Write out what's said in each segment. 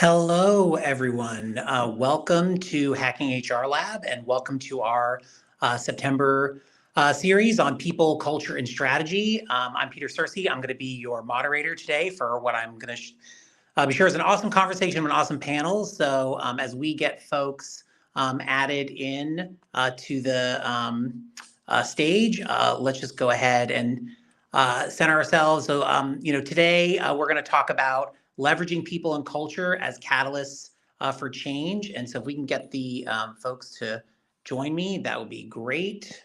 Hello, everyone. Welcome to Hacking HR Lab and welcome to our September series on people, culture, and strategy. I'm Peter Searcy. I'm going to be your moderator today for what I'm going to be sure is an awesome conversation and an awesome panel. So as we get folks added in to the stage, let's just go ahead and center ourselves. So, today we're going to talk about leveraging people and culture as catalysts for change. And so if we can get the folks to join me, that would be great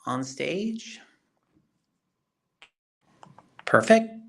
on stage. Perfect.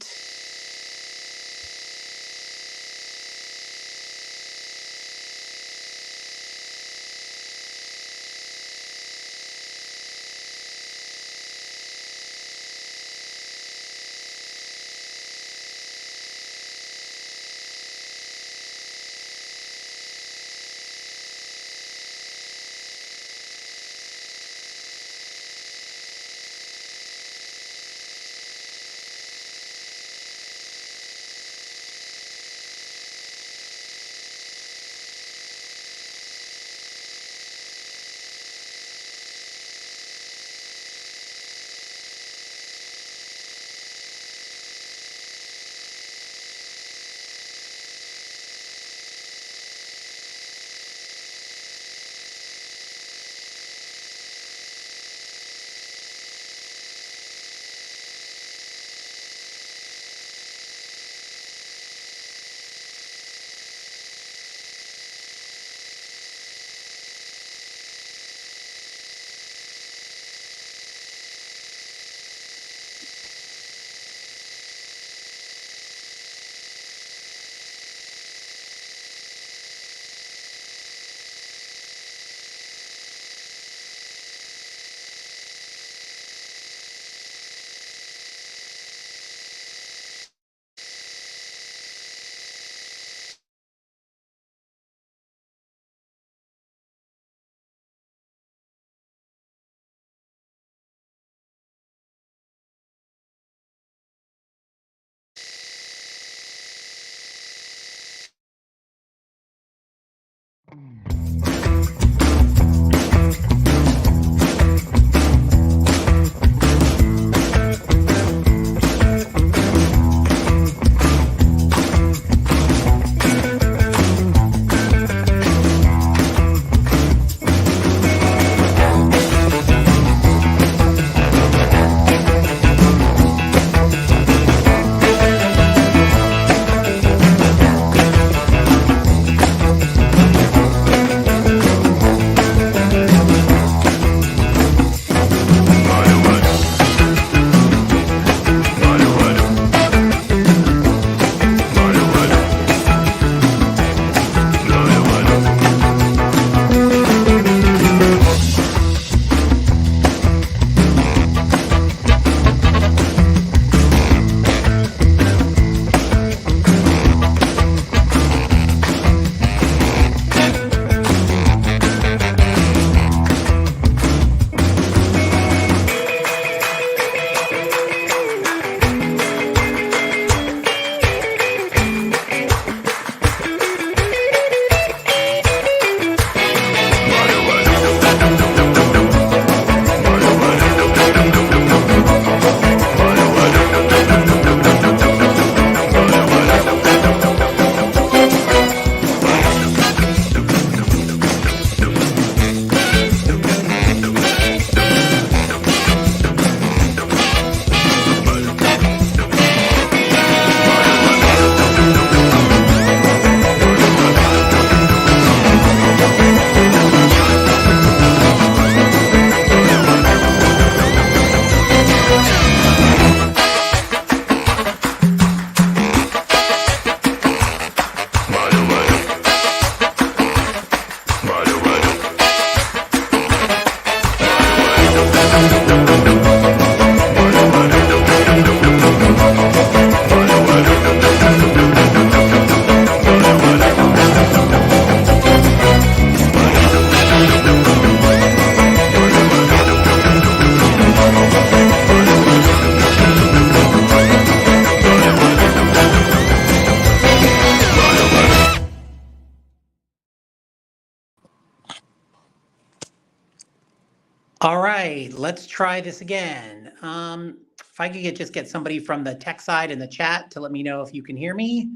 All right, let's try this again. If I could just get somebody from the tech side in the chat to let me know if you can hear me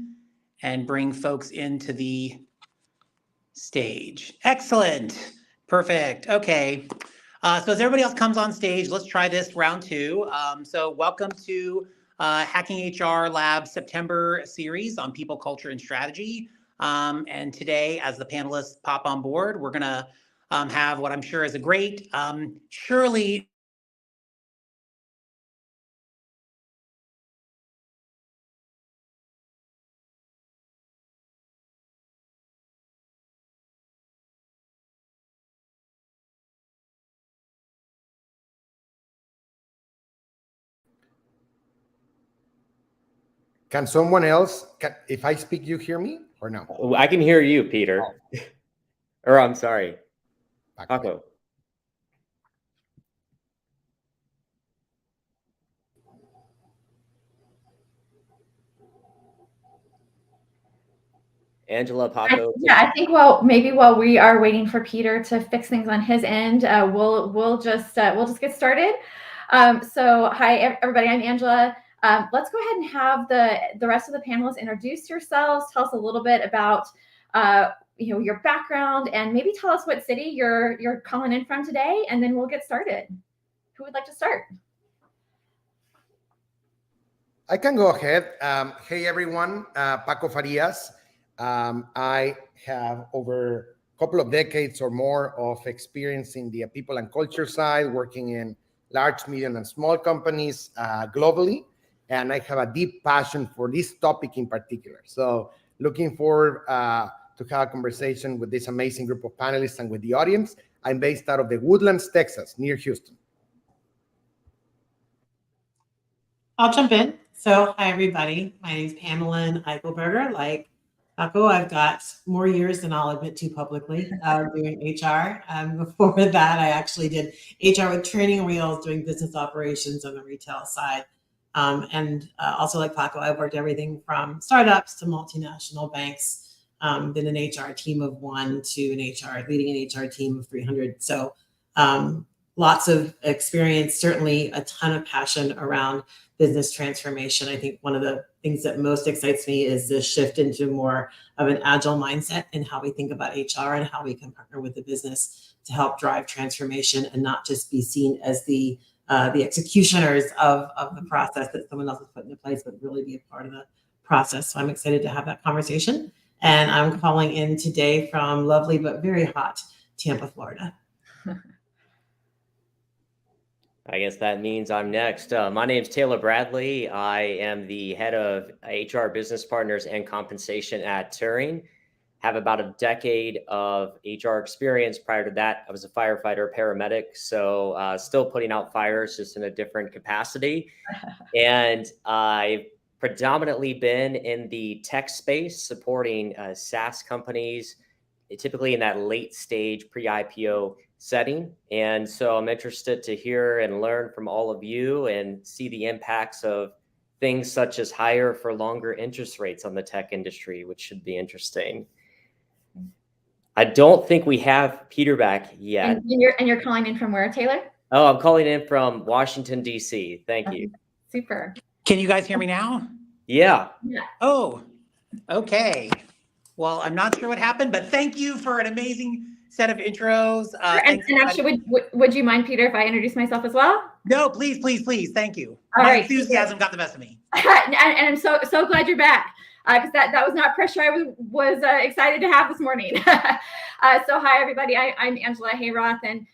and bring folks into the stage. Excellent. Perfect. Okay. So as everybody else comes on stage, let's try this round two. So welcome to Hacking HR Lab September series on people, culture, and strategy. And today, as the panelists pop on board, we're going to have what I'm sure is a great, surely Can someone else, if I speak, you hear me or no? I can hear you, Peter. Oh. Or I'm sorry, Paco. Angela, Paco. I think maybe while we are waiting for Peter to fix things on his end, we'll just get started. So hi everybody, I'm Angela. Let's go ahead and have the rest of the panelists introduce yourselves. Tell us a little bit about your background, and maybe tell us what city you're calling in from today, and then we'll get started. Who would like to start? I can go ahead. Hey everyone, Paco Farias. I have over a couple of decades or more of experience in the people and culture side, working in large, medium, and small companies globally. And I have a deep passion for this topic in particular. So looking forward to have a conversation with this amazing group of panelists and with the audience. I'm based out of the Woodlands, Texas, near Houston. I'll jump in. So hi, everybody. My name is Pamela Eichelberger. Like Paco, I've got more years than I'll admit to publicly doing HR. Before that, I actually did HR with Training Wheels, doing business operations on the retail side. Also like Paco, I've worked everything from startups to multinational banks, been an HR team of one to leading an HR team of 300. So lots of experience, certainly a ton of passion around business transformation. I think one of the things that most excites me is this shift into more of an agile mindset in how we think about HR and how we can partner with the business to help drive transformation and not just be seen as the executioners of the process that someone else has put into place, but really be a part of the process. So I'm excited to have that conversation. And I'm calling in today from lovely but very hot Tampa, Florida. I guess that means I'm next. My name is Taylor Bradley. I am the head of HR business partners and compensation at Turing. Have about a decade of HR experience. Prior to that, I was a firefighter, paramedic. So still putting out fires, just in a different capacity. And I've predominantly been in the tech space, supporting SaaS companies, typically in that late stage pre-IPO setting. And so I'm interested to hear and learn from all of you and see the impacts of things such as higher for longer interest rates on the tech industry, which should be interesting. I don't think we have Peter back yet. And you're calling in from where, Taylor? Oh, I'm calling in from Washington, D.C. Thank you. Super. Can you guys hear me now? Yeah. Oh, okay. Well, I'm not sure what happened, but thank you for an amazing set of intros. And actually, would you mind, Peter, if I introduce myself as well? No, please, please, please. Thank you. All My right. enthusiasm got the best of me. And I'm so glad you're back, because that was not pressure I was excited to have this morning. So hi, everybody. I'm Angela Hayroth, and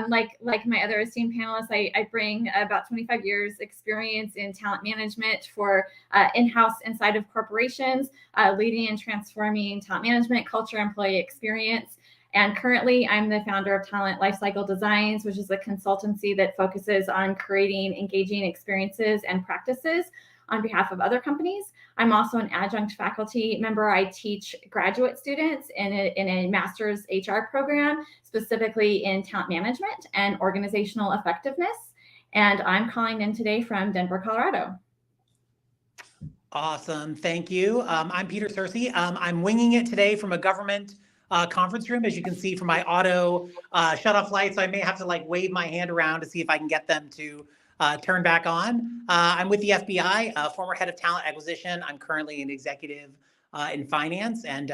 like my other esteemed panelists, I bring about 25 years experience in talent management for in-house inside of corporations, leading and transforming talent management, culture, employee experience. And currently, I'm the founder of Talent Lifecycle Designs, which is a consultancy that focuses on creating engaging experiences and practices on behalf of other companies. I'm also an adjunct faculty member. I teach graduate students in a master's HR program, specifically in talent management and organizational effectiveness. And I'm calling in today from Denver, Colorado. Awesome. Thank you. I'm Peter Searcy. I'm winging it today from a government conference room. As you can see from my auto shut off lights, so I may have to like wave my hand around to see if I can get them to turn back on. I'm with the FBI, former head of talent acquisition. I'm currently an executive in finance, and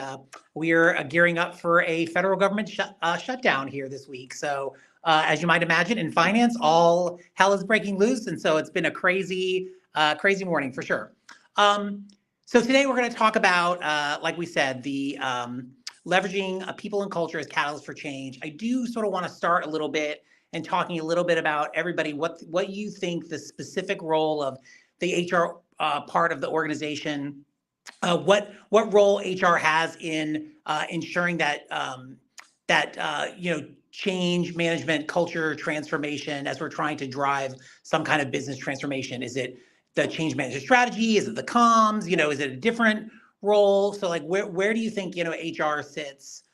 we are gearing up for a federal government shutdown here this week. So as you might imagine, in finance, all hell is breaking loose, and so it's been a crazy morning for sure. So today we're going to talk about, like we said, the leveraging people and culture as catalysts for change. I do sort of want to start a little bit and talking a little bit about everybody, what you think the specific role of the HR part of the organization, what role HR has in ensuring that change management, culture transformation, as we're trying to drive some kind of business transformation. Is it the change management strategy? Is it the comms? Is it a different role? So like, where do you think, HR sits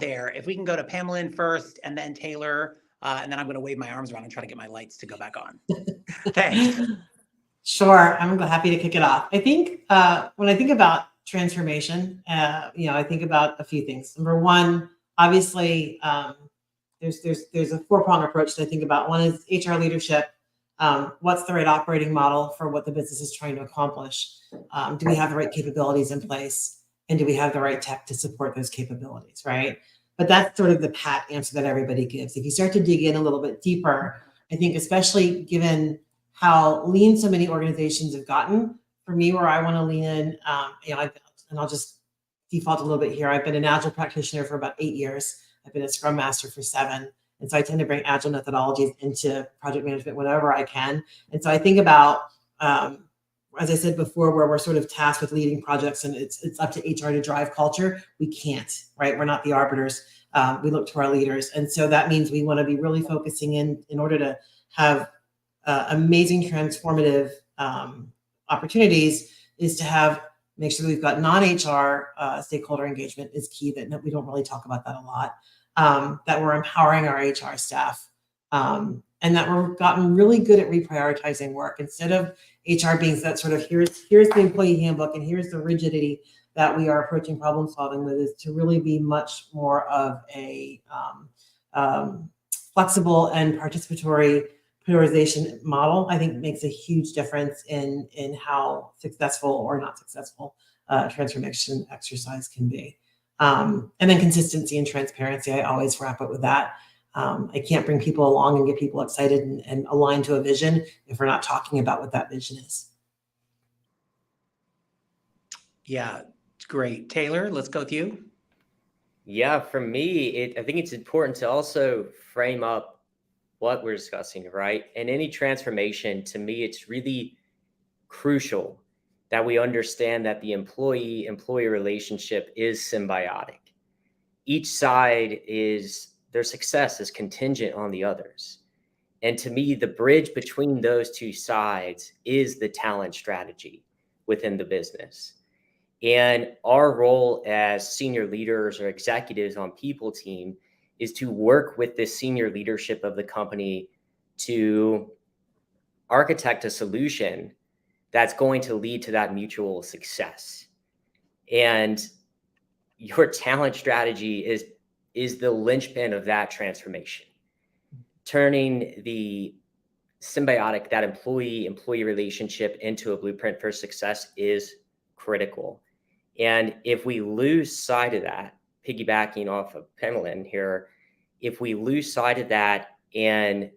there? If we can go to Pamela first and then Taylor, and then I'm going to wave my arms around and try to get my lights to go back on. Thanks. Sure, I'm happy to kick it off. I think when I think about transformation, I think about a few things. Number one, obviously, there's a four-pronged approach to think about. One is HR leadership. What's the right operating model for what the business is trying to accomplish? Do we have the right capabilities in place? And do we have the right tech to support those capabilities, right? But that's sort of the pat answer that everybody gives. If you start to dig in a little bit deeper, I think especially given how lean so many organizations have gotten, for me, where I want to lean in, and I'll just default a little bit here. I've been an Agile practitioner for about 8 years. I've been a Scrum Master for 7. And so I tend to bring Agile methodologies into project management whenever I can. And so I think about, as I said before, where we're sort of tasked with leading projects and it's up to HR to drive culture. We can't, right? We're not the arbiters. We look to our leaders. And so that means we want to be really focusing in order to have amazing transformative opportunities, is to make sure that we've got non-HR stakeholder engagement is key. That we don't really talk about that a lot. That we're empowering our HR staff, and that we've gotten really good at reprioritizing work. Instead of HR being that sort of here's the employee handbook and here's the rigidity that we are approaching problem solving with, is to really be much more of a flexible and participatory prioritization model. I think makes a huge difference in how successful or not successful transformation exercise can be. And then consistency and transparency, I always wrap up with that. I can't bring people along and get people excited and aligned to a vision if we're not talking about what that vision is. Yeah, great. Taylor, let's go with you. Yeah, for me, I think it's important to also frame up what we're discussing, right? And any transformation, to me, it's really crucial that we understand that the employee-employee relationship is symbiotic. Each side their success is contingent on the others. And to me, the bridge between those two sides is the talent strategy within the business. And our role as senior leaders or executives on people team is to work with the senior leadership of the company to architect a solution that's going to lead to that mutual success. And your talent strategy is the linchpin of that transformation. Turning the symbiotic, that employee-employee relationship into a blueprint for success is critical. And if we lose sight of that, piggybacking off of Pamela here, if we lose sight of that and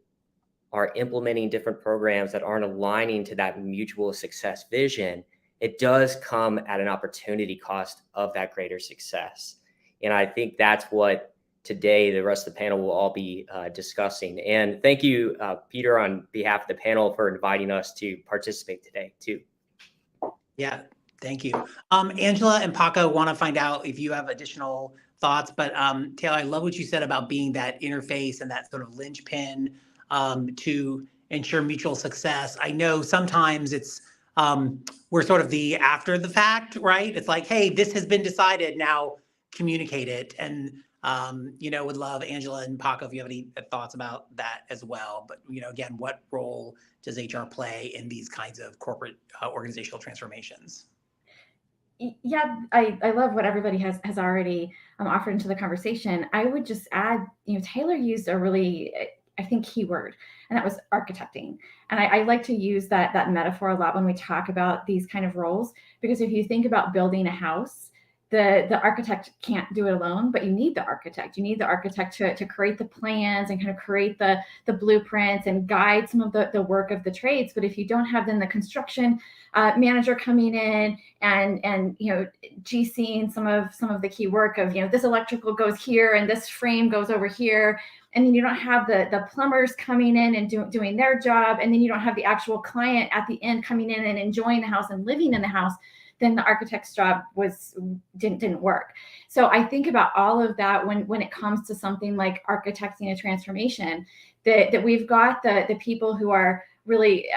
are implementing different programs that aren't aligning to that mutual success vision, it does come at an opportunity cost of that greater success. And I think that's what today the rest of the panel will all be discussing. And thank you, Peter, on behalf of the panel, for inviting us to participate today too. Yeah, thank you. Angela and Paco want to find out if you have additional thoughts, but Taylor, I love what you said about being that interface and that sort of linchpin to ensure mutual success. I know sometimes it's we're sort of the after the fact, right? It's like, hey, this has been decided, now communicate it. And would love, Angela and Paco, if you have any thoughts about that as well. But again, what role does HR play in these kinds of corporate organizational transformations? Yeah, I love what everybody has already offered into the conversation. I would just add, Taylor used a really, I think, key word, and that was architecting. And I like to use that metaphor a lot when we talk about these kind of roles, because if you think about building a house, the architect can't do it alone, but you need the architect. You need the architect to create the plans and kind of create the blueprints and guide some of the work of the trades. But if you don't have then the construction manager coming in and GCing some of the key work of this electrical goes here and this frame goes over here, and then you don't have the plumbers coming in and doing their job, and then you don't have the actual client at the end coming in and enjoying the house and living in the house, then the architect's job didn't work. So I think about all of that when it comes to something like architecting a transformation, that we've got the people who are really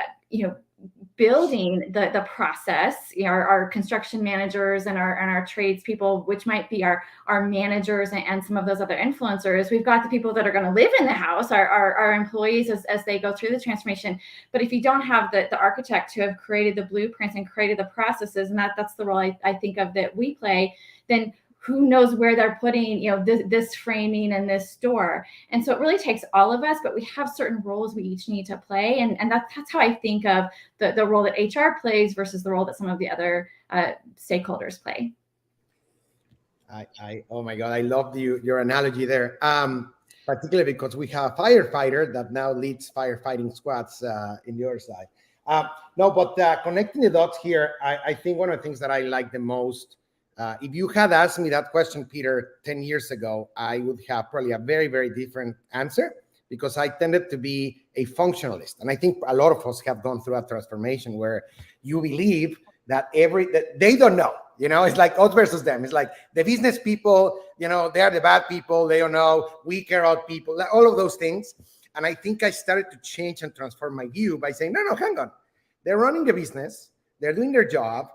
building the process, our construction managers and our tradespeople, which might be our managers and some of those other influencers. We've got the people that are going to live in the house, our employees as they go through the transformation. But if you don't have the architect who have created the blueprints and created the processes, and that's the role I think of that we play, then who knows where they're putting, this framing and this door. And so it really takes all of us, but we have certain roles we each need to play. And that's how I think of the role that HR plays versus the role that some of the other stakeholders play. Oh my God, I love your analogy there. Particularly because we have a firefighter that now leads firefighting squads in the other side. Connecting the dots here, I think one of the things that I like the most, if you had asked me that question, Peter, 10 years ago, I would have probably a very, very different answer, because I tended to be a functionalist. And I think a lot of us have gone through a transformation where you believe that they don't know, it's like us versus them. It's like the business people, they are the bad people. They don't know. We care about people, all of those things. And I think I started to change and transform my view by saying, no, hang on. They're running the business. They're doing their job.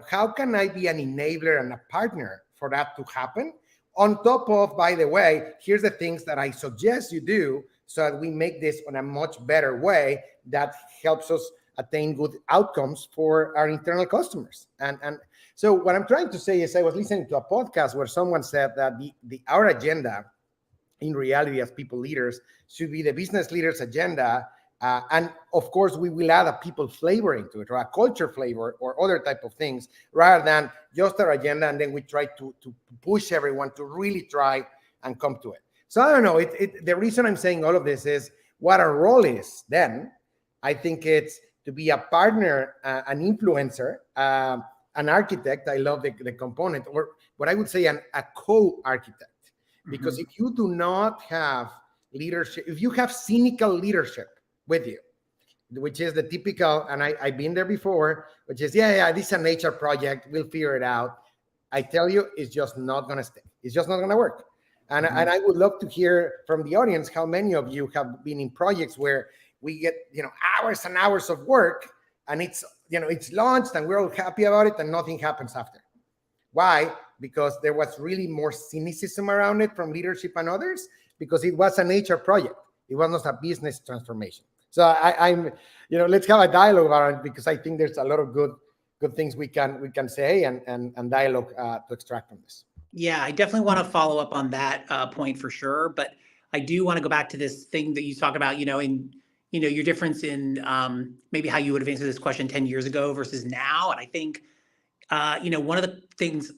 How can I be an enabler and a partner for that to happen? On top of, by the way, here's the things that I suggest you do so that we make this on a much better way that helps us attain good outcomes for our internal customers. And so what I'm trying to say is, I was listening to a podcast where someone said that our agenda, in reality, as people leaders, should be the business leaders' agenda. And of course, we will add a people flavor into it, or a culture flavor, or other type of things, rather than just our agenda. And then we try to push everyone to really try and come to it. So I don't know. The reason I'm saying all of this is what our role is then. I think it's to be a partner, an influencer, an architect. I love the component, or what I would say a co-architect. Because if you do not have leadership, if you have cynical leadership with you, which is the typical, and I've been there before, which is, this is an HR project, we'll figure it out. I tell you, it's just not going to stay. It's just not going to work. And I would love to hear from the audience how many of you have been in projects where we get, hours and hours of work, and it's launched and we're all happy about it, and nothing happens after. Why? Because there was really more cynicism around it from leadership and others, because it was an HR project. It was not a business transformation. So I'm, let's have a dialogue about it, because I think there's a lot of good things we can say and dialogue to extract from this. Yeah, I definitely want to follow up on that point for sure. But I do want to go back to this thing that you talk about, in your difference in maybe how you would have answered this question 10 years ago versus now. And I think, one of the things,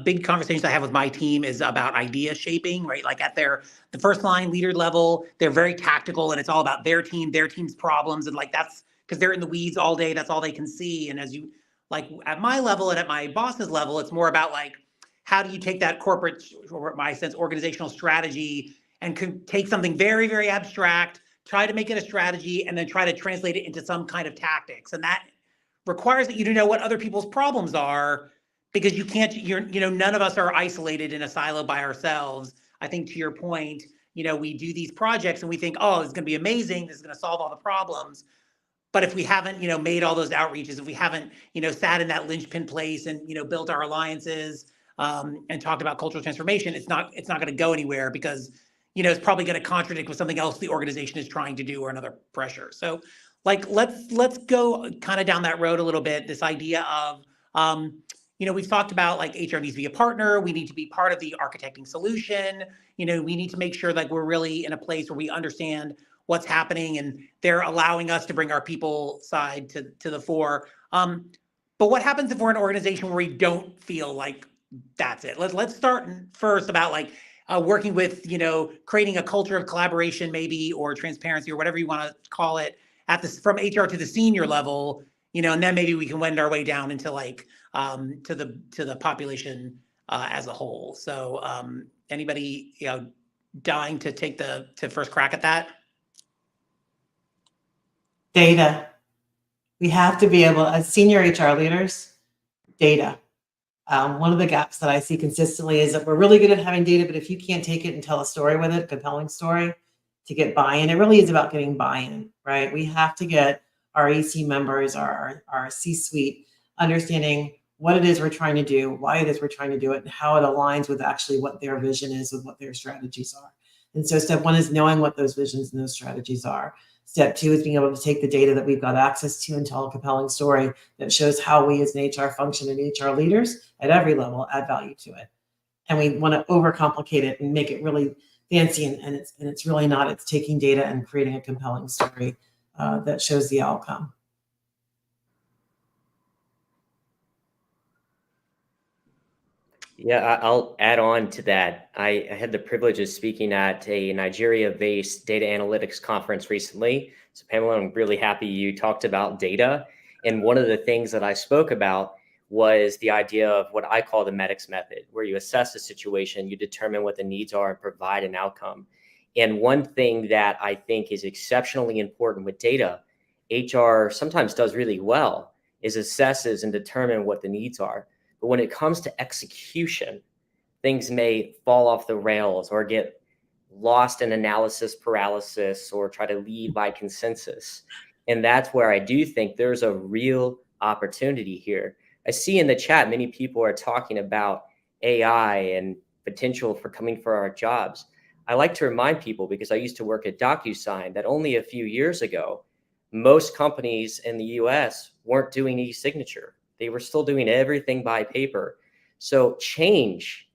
big conversations I have with my team is about idea shaping, right? Like at the first line leader level, they're very tactical, and it's all about their team's problems. And like, that's because they're in the weeds all day. That's all they can see. And as you, like at my level and at my boss's level, it's more about like, how do you take that corporate, or in my sense, organizational strategy, and take something very, very abstract, try to make it a strategy, and then try to translate it into some kind of tactics. And that requires that you to know what other people's problems are, because you can't, none of us are isolated in a silo by ourselves. I think to your point, we do these projects and we think, oh, it's going to be amazing. This is going to solve all the problems. But if we haven't, made all those outreaches, if we haven't, sat in that linchpin place and, built our alliances and talked about cultural transformation, it's not going to go anywhere, because, it's probably going to contradict with something else the organization is trying to do, or another pressure. So like, let's go kind of down that road a little bit, this idea of, we've talked about like HR needs to be a partner. We need to be part of the architecting solution. We need to make sure that we're really in a place where we understand what's happening and they're allowing us to bring our people side to the fore. But what happens if we're an organization where we don't feel like that's it? Let's start first about like working with, creating a culture of collaboration maybe, or transparency, or whatever you want to call it, from HR to the senior level, and then maybe we can wend our way down into like to the population as a whole. So anybody dying to take to first crack at that? Data. We have to be able, as senior HR leaders, data. One of the gaps that I see consistently is that we're really good at having data, but if you can't take it and tell a story with it, a compelling story, to get buy-in, it really is about getting buy-in, right? We have to get our EC members, our C-suite, understanding what it is we're trying to do, why it is we're trying to do it, and how it aligns with actually what their vision is, with what their strategies are. And so step one is knowing what those visions and those strategies are. Step two is being able to take the data that we've got access to and tell a compelling story that shows how we as an HR function and HR leaders at every level add value to it. And we want to overcomplicate it and make it really fancy, and it's really not. It's taking data and creating a compelling story that shows the outcome. Yeah, I'll add on to that. I had the privilege of speaking at a Nigeria-based data analytics conference recently. So Pamela, I'm really happy you talked about data. And one of the things that I spoke about was the idea of what I call the MEDICS method, where you assess a situation, you determine what the needs are, and provide an outcome. And one thing that I think is exceptionally important with data, HR sometimes does really well, is assesses and determine what the needs are. But when it comes to execution, things may fall off the rails or get lost in analysis paralysis or try to lead by consensus. And that's where I do think there's a real opportunity here. I see in the chat, many people are talking about AI and potential for coming for our jobs. I like to remind people, because I used to work at DocuSign, that only a few years ago, most companies in the US weren't doing e-signature. They were still doing everything by paper. So change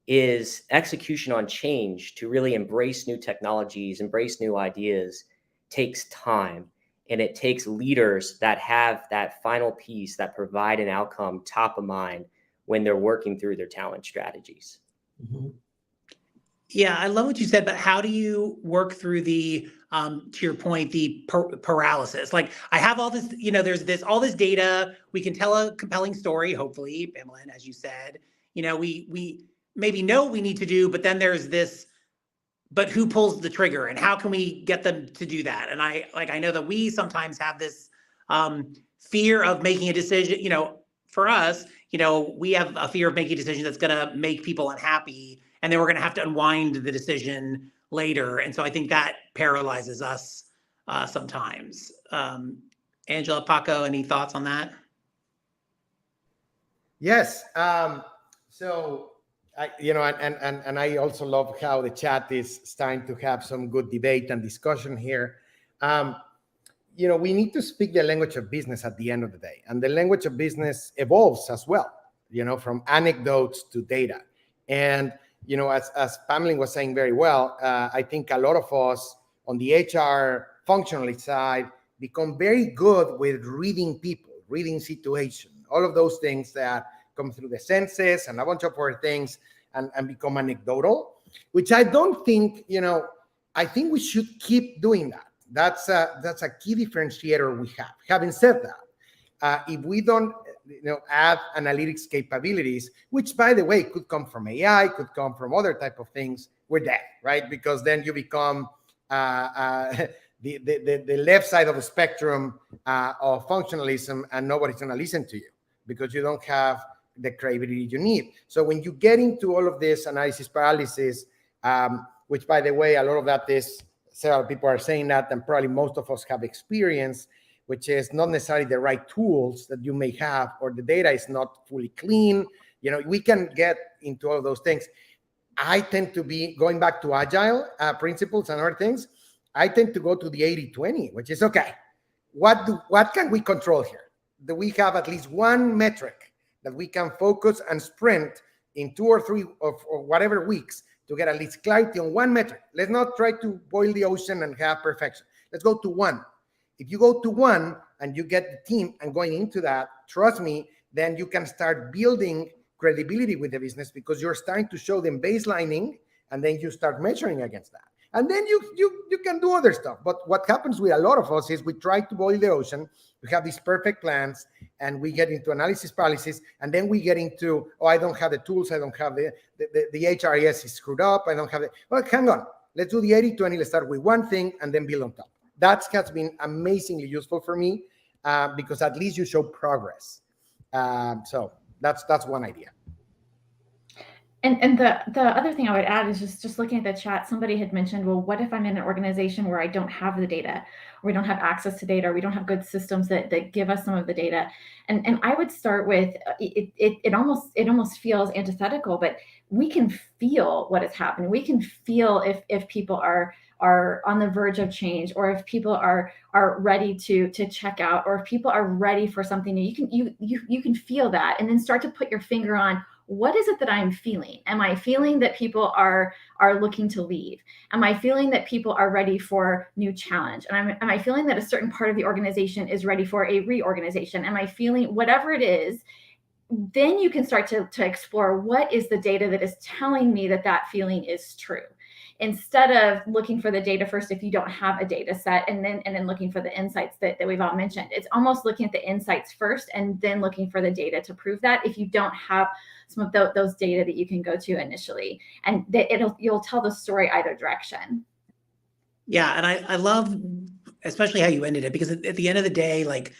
is execution on change. To really embrace new technologies, embrace new ideas, takes time. And it takes leaders that have that final piece, that provide an outcome top of mind when they're working through their talent strategies. Mm-hmm. Yeah, I love what you said, but how do you work through the, to your point, the paralysis? Like, I have all this, there's all this data. We can tell a compelling story, hopefully, Pamela, as you said. We maybe know what we need to do, but then there's this, but who pulls the trigger, and how can we get them to do that? And I know that we sometimes have this fear of making a decision. For us, we have a fear of making a decision that's going to make people unhappy, and then we're going to have to unwind the decision later. And so I think that paralyzes us sometimes. Angela, Paco, any thoughts on that? Yes. So and I also love how the chat is starting to have some good debate and discussion here. We need to speak the language of business at the end of the day, and the language of business evolves as well. From anecdotes to data, and as Pamela was saying very well, I think a lot of us on the HR functional side become very good with reading people, reading situation, all of those things that come through the senses and a bunch of other things, and become anecdotal, which I don't think, I think we should keep doing that. That's a key differentiator we have. Having said that, if we don't add analytics capabilities, which by the way could come from AI, could come from other type of things, we're dead, right? Because then you become the left side of the spectrum of functionalism, and nobody's going to listen to you because you don't have the credibility you need. So when you get into all of this analysis paralysis, which by the way, a lot of that is, several people are saying that, and probably most of us have experience, which is not necessarily the right tools that you may have, or the data is not fully clean. We can get into all of those things. I tend to be going back to agile principles and other things. I tend to go to the 80-20, which is, okay, what can we control here? Do we have at least one metric that we can focus and sprint in 2 or 3 or whatever weeks to get at least clarity on one metric. Let's not try to boil the ocean and have perfection. Let's go to one. If you go to one and you get the team and going into that, trust me, then you can start building credibility with the business because you're starting to show them baselining, and then you start measuring against that. And then you can do other stuff. But what happens with a lot of us is we try to boil the ocean. We have these perfect plans, and we get into analysis paralysis, and then we get into, oh, I don't have the tools, I don't have the HRIS is screwed up, I don't have it. Well, hang on. Let's do the 80-20. Let's start with one thing and then build on top. That has been amazingly useful for me because at least you show progress. So that's one idea. And the other thing I would add is just looking at the chat, somebody had mentioned, well, what if I'm in an organization where I don't have the data, or we don't have access to data, or we don't have good systems that give us some of the data? And I would start with, it almost feels antithetical, but we can feel what is happening. We can feel if people are on the verge of change, or if people are ready to check out, or if people are ready for something new. You can feel that, and then start to put your finger on, what is it that I'm feeling? Am I feeling that people are looking to leave? Am I feeling that people are ready for new challenge? And am I feeling that a certain part of the organization is ready for a reorganization? Am I feeling whatever it is? Then you can start to explore, what is the data that is telling me that feeling is true? Instead of looking for the data first, if you don't have a data set, and then looking for the insights that we've all mentioned. It's almost looking at the insights first and then looking for the data to prove that, if you don't have some of those data that you can go to initially. And you'll tell the story either direction. Yeah, and I love especially how you ended it, because at the end of the day, like,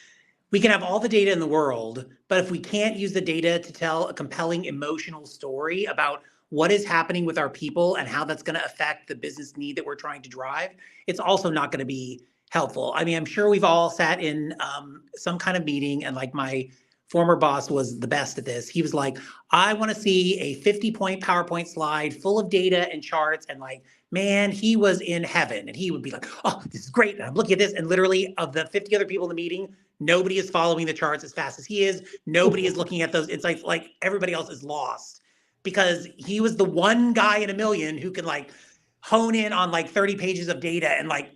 we can have all the data in the world, but if we can't use the data to tell a compelling emotional story about what is happening with our people and how that's going to affect the business need that we're trying to drive, it's also not going to be helpful. I mean, I'm sure we've all sat in some kind of meeting, and like, my former boss was the best at this. He was like, I want to see a 50-point PowerPoint slide full of data and charts, and like, man, he was in heaven. And he would be like, oh, this is great. And I'm looking at this, and literally, of the 50 other people in the meeting, nobody is following the charts as fast as he is. Nobody is looking at those insights. Like, everybody else is lost, because he was the one guy in a million who can like hone in on like 30 pages of data and like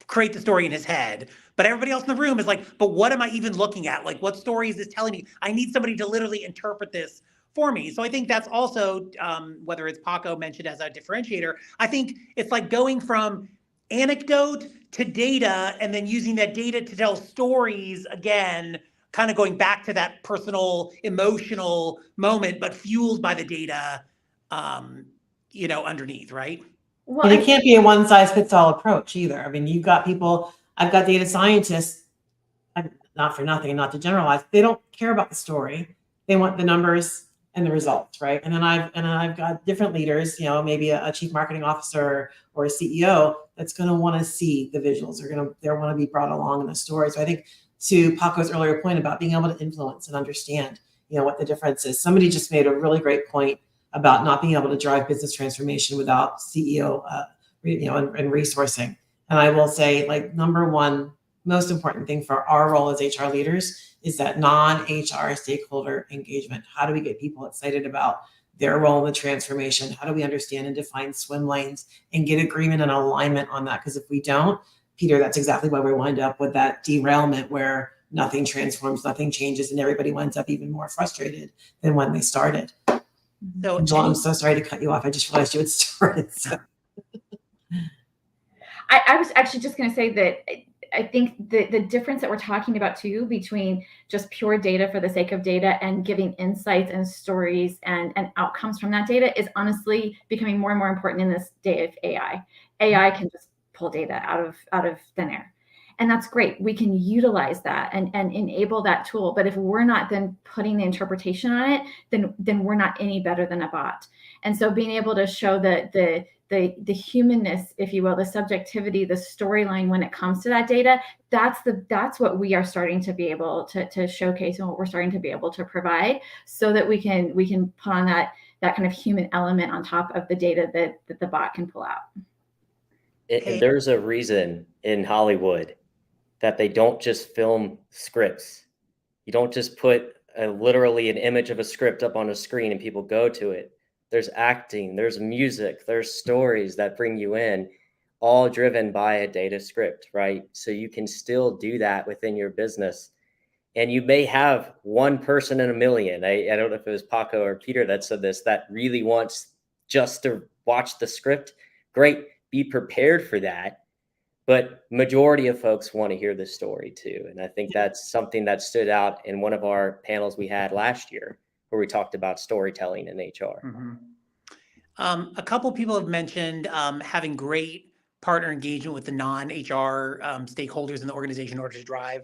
create the story in his head. But everybody else in the room is like, but what am I even looking at? Like, what story is this telling me? I need somebody to literally interpret this for me. So I think that's also, whether it's Paco mentioned as a differentiator, I think it's like going from anecdote to data, and then using that data to tell stories again, kind of going back to that personal, emotional moment, but fueled by the data, underneath, right? Well, And it can't be a one-size-fits-all approach either. I mean, you've got people, I've got data scientists, not for nothing, not to generalize, they don't care about the story. They want the numbers and the results, right? And then I've got different leaders, maybe a chief marketing officer or a CEO that's going to want to see the visuals. They want to be brought along in the story. So I think, to Paco's earlier point about being able to influence and understand, what the difference is. Somebody just made a really great point about not being able to drive business transformation without CEO, and resourcing. And I will say, like, number one, most important thing for our role as HR leaders is that non-HR stakeholder engagement. How do we get people excited about their role in the transformation? How do we understand and define swim lanes and get agreement and alignment on that? Because if we don't, Peter, that's exactly why we wind up with that derailment where nothing transforms, nothing changes, and everybody winds up even more frustrated than when they started. So, Joel, I'm so sorry to cut you off. I just realized you had started. So. I was actually just going to say that I think the difference that we're talking about too, between just pure data for the sake of data and giving insights and stories and outcomes from that data, is honestly becoming more and more important in this day of AI. AI can just pull data out of thin air. And that's great. We can utilize that and enable that tool. But if we're not then putting the interpretation on it, then we're not any better than a bot. And so being able to show the humanness, if you will, the subjectivity, the storyline when it comes to that data, that's what we are starting to be able to showcase, and what we're starting to be able to provide, so that we can put on that kind of human element on top of the data that the bot can pull out. And there's a reason in Hollywood that they don't just film scripts. You don't just put literally an image of a script up on a screen and people go to it. There's acting, there's music, there's stories that bring you in, all driven by a data script, right? So you can still do that within your business. And you may have one person in a million. I don't know if it was Paco or Peter that said this, that really wants just to watch the script. Great, be prepared for that. But majority of folks want to hear the story too. And I think that's something that stood out in one of our panels we had last year, where we talked about storytelling in HR. Mm-hmm. A couple people have mentioned having great partner engagement with the non-HR stakeholders in the organization in order to drive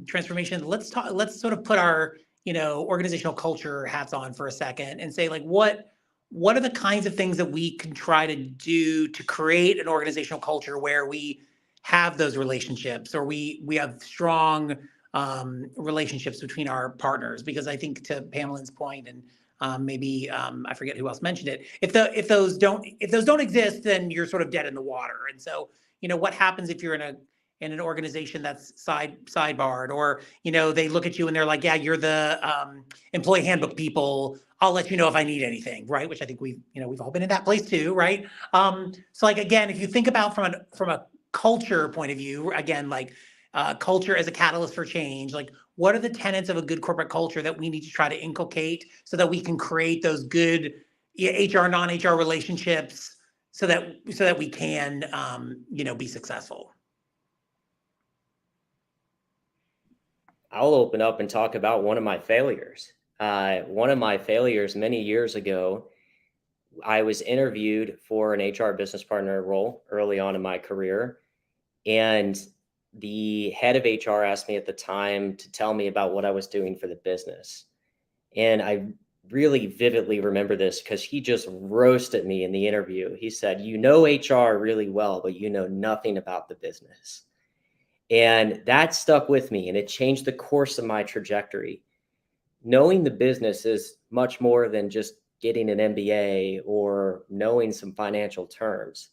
transformation. Let's sort of put our, organizational culture hats on for a second and say, like, what are the kinds of things that we can try to do to create an organizational culture where we have those relationships, or we have strong relationships between our partners? Because I think, to Pamela's point, and maybe I forget who else mentioned it, if those don't exist, then you're sort of dead in the water. And so, what happens if you're in an organization that's sidebarred, or they look at you and they're like, yeah, you're the employee handbook people, I'll let you know if I need anything, right? Which I think we've all been in that place too, right? So, like, again, if you think about from a culture point of view, again, like culture as a catalyst for change, like, what are the tenets of a good corporate culture that we need to try to inculcate so that we can create those good HR, non-HR relationships so that we can, be successful? I'll open up and talk about one of my failures. One of my failures many years ago, I was interviewed for an HR business partner role early on in my career. And the head of HR asked me at the time to tell me about what I was doing for the business. And I really vividly remember this because he just roasted me in the interview. He said, "You know HR really well, but you know nothing about the business." And that stuck with me, and it changed the course of my trajectory. Knowing the business is much more than just getting an MBA or knowing some financial terms,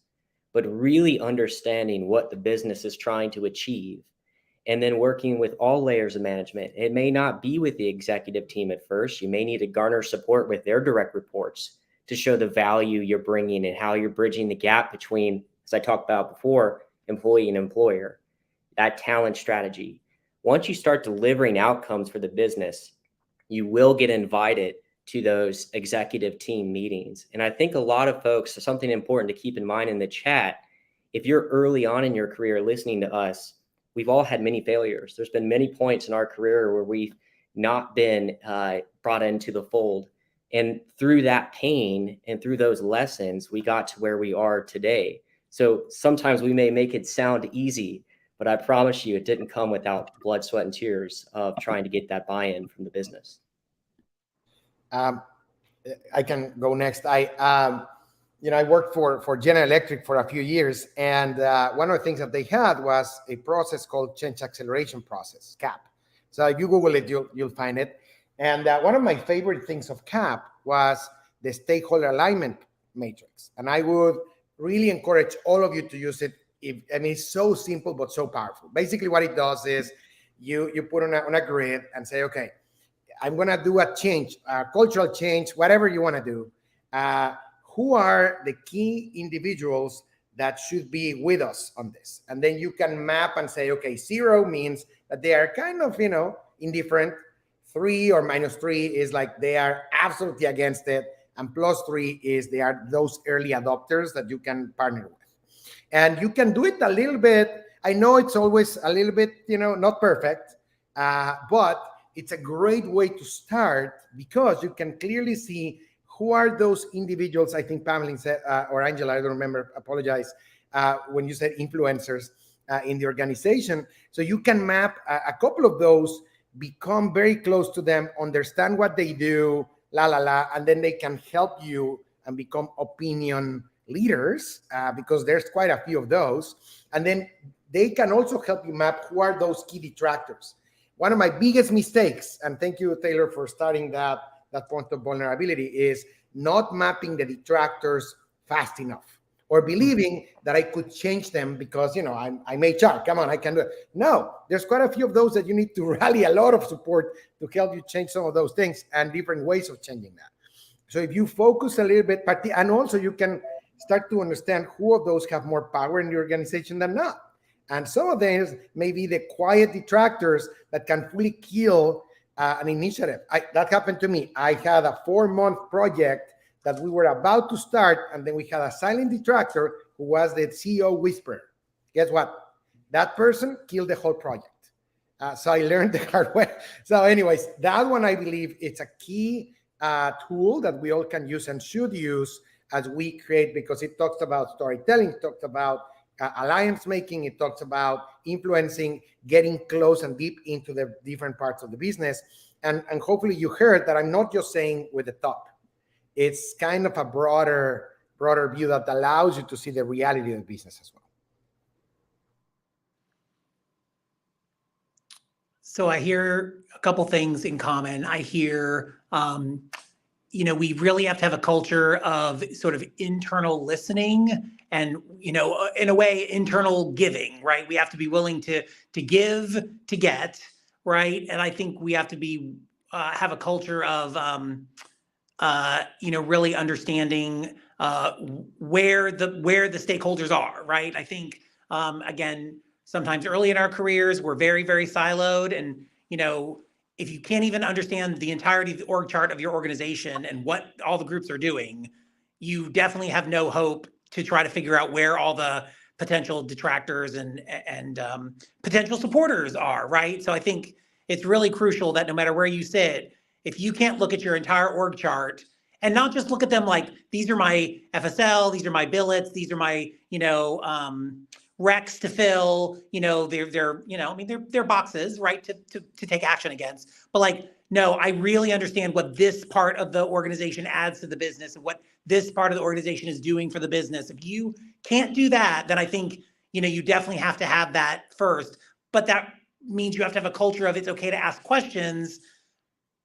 but really understanding what the business is trying to achieve, and then working with all layers of management. It may not be with the executive team at first. You may need to garner support with their direct reports to show the value you're bringing and how you're bridging the gap between, as I talked about before, employee and employer. That talent strategy. Once you start delivering outcomes for the business, you will get invited to those executive team meetings. And I think a lot of folks, something important to keep in mind in the chat, if you're early on in your career listening to us, we've all had many failures. There's been many points in our career where we've not been brought into the fold. And through that pain and through those lessons, we got to where we are today. So sometimes we may make it sound easy, but I promise you, it didn't come without blood, sweat, and tears of trying to get that buy-in from the business. I can go next. I worked for General Electric for a few years, and one of the things that they had was a process called Change Acceleration Process, CAP. So if you Google it, you'll find it. And one of my favorite things of CAP was the stakeholder alignment matrix. And I would really encourage all of you to use it. It's so simple, but so powerful. Basically, what it does is you put on a grid and say, okay, I'm going to do a change, a cultural change, whatever you want to do. Who are the key individuals that should be with us on this? And then you can map and say, okay, 0 means that they are kind of, indifferent. 3 or -3 is like they are absolutely against it. And +3 is they are those early adopters that you can partner with. And you can do it a little bit. I know it's always a little bit, not perfect, but it's a great way to start because you can clearly see who are those individuals. I think Pamela said, or Angela, I don't remember, apologize, when you said influencers in the organization. So you can map a couple of those, become very close to them, understand what they do, and then they can help you and become opinion leaders because there's quite a few of those. And then they can also help you map who are those key detractors. One of my biggest mistakes, and thank you, Taylor, for starting that point of vulnerability, is not mapping the detractors fast enough. or believing that I could change them because, I'm HR. Come on, I can do it. No, there's quite a few of those that you need to rally a lot of support to help you change some of those things and different ways of changing that. So if you focus a little bit, and also you can start to understand who of those have more power in the organization than not. And some of them may be the quiet detractors that can fully kill an initiative. That happened to me. I had a 4-month project that we were about to start, and then we had a silent detractor who was the CEO whisperer. Guess what? That person killed the whole project. So I learned the hard way. So anyways, that one, I believe it's a key tool that we all can use and should use as we create, because it talks about storytelling, it talks about alliance making, it talks about influencing, getting close and deep into the different parts of the business. And hopefully you heard that I'm not just saying with the top. It's kind of a broader view that allows you to see the reality of the business as well. So I hear a couple things in common. I hear, we really have to have a culture of sort of internal listening and, in a way, internal giving, right? We have to be willing to give, to get, right? And I think we have to be have a culture of, really understanding where the stakeholders are, right? I think, again, sometimes early in our careers, we're very, very siloed. And, if you can't even understand the entirety of the org chart of your organization and what all the groups are doing, you definitely have no hope to try to figure out where all the potential detractors and potential supporters are, right? So I think it's really crucial that no matter where you sit, if you can't look at your entire org chart and not just look at them like, these are my FSL, these are my billets, these are my, recs to fill, they're boxes, right, to take action against. But like, no, I really understand what this part of the organization adds to the business and what this part of the organization is doing for the business. If you can't do that, then I think, you definitely have to have that first. But that means you have to have a culture of it's okay to ask questions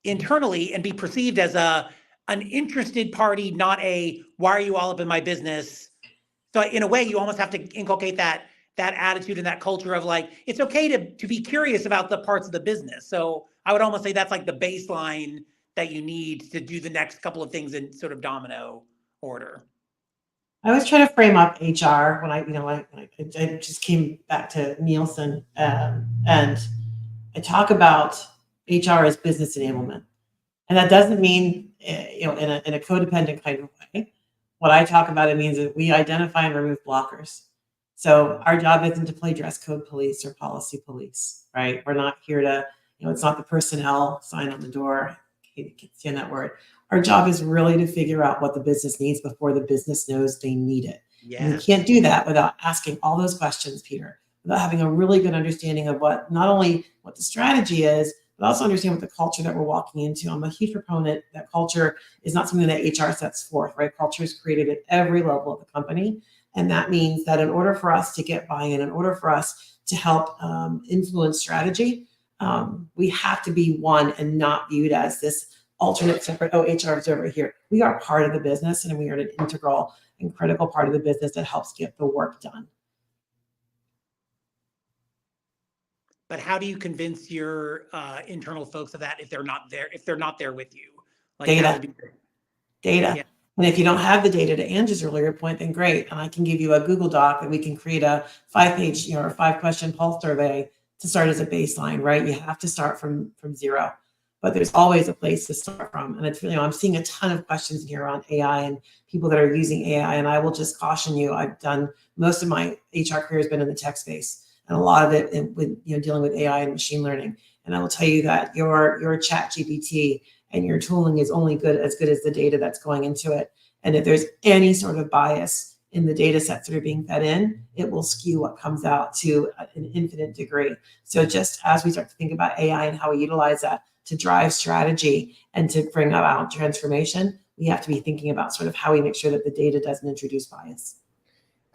internally and be perceived as an interested party, not a, why are you all up in my business? So in a way, you almost have to inculcate that attitude and that culture of like, it's okay to be curious about the parts of the business. So I would almost say that's like the baseline that you need to do the next couple of things in sort of domino order. I was trying to frame up HR when I just came back to Nielsen, and I talk about HR as business enablement, and that doesn't mean in a codependent kind of way. What I talk about, it means that we identify and remove blockers. So our job isn't to play dress code police or policy police, right? We're not here to, it's not the personnel sign on the door. You can't see that word. Our job is really to figure out what the business needs before the business knows they need it. Yeah. And we can't do that without asking all those questions, Peter, without having a really good understanding of not only what the strategy is, but also understand what the culture that we're walking into. I'm a huge proponent that culture is not something that HR sets forth, right? Culture is created at every level of the company. And that means that in order for us to get buy-in, in order for us to help influence strategy, we have to be one and not viewed as this alternate separate, HR is over here. We are part of the business, and we are an integral and critical part of the business that helps get the work done. But how do you convince your internal folks of that if they're not there with you? Like data. Yeah. And if you don't have the data, to Angie's earlier point, then great. And I can give you a Google Doc that we can create a 5-page, or 5-question pulse survey to start as a baseline, right? You have to start from zero, but there's always a place to start from. And it's really, I'm seeing a ton of questions here on AI and people that are using AI. And I will just caution you, I've done most of my HR career has been in the tech space, and a lot of it with dealing with AI and machine learning. And I will tell you that your chat GPT and your tooling is only as good as the data that's going into it. And if there's any sort of bias in the data sets that are being fed in, it will skew what comes out to an infinite degree. So just as we start to think about AI and how we utilize that to drive strategy and to bring about transformation, we have to be thinking about sort of how we make sure that the data doesn't introduce bias.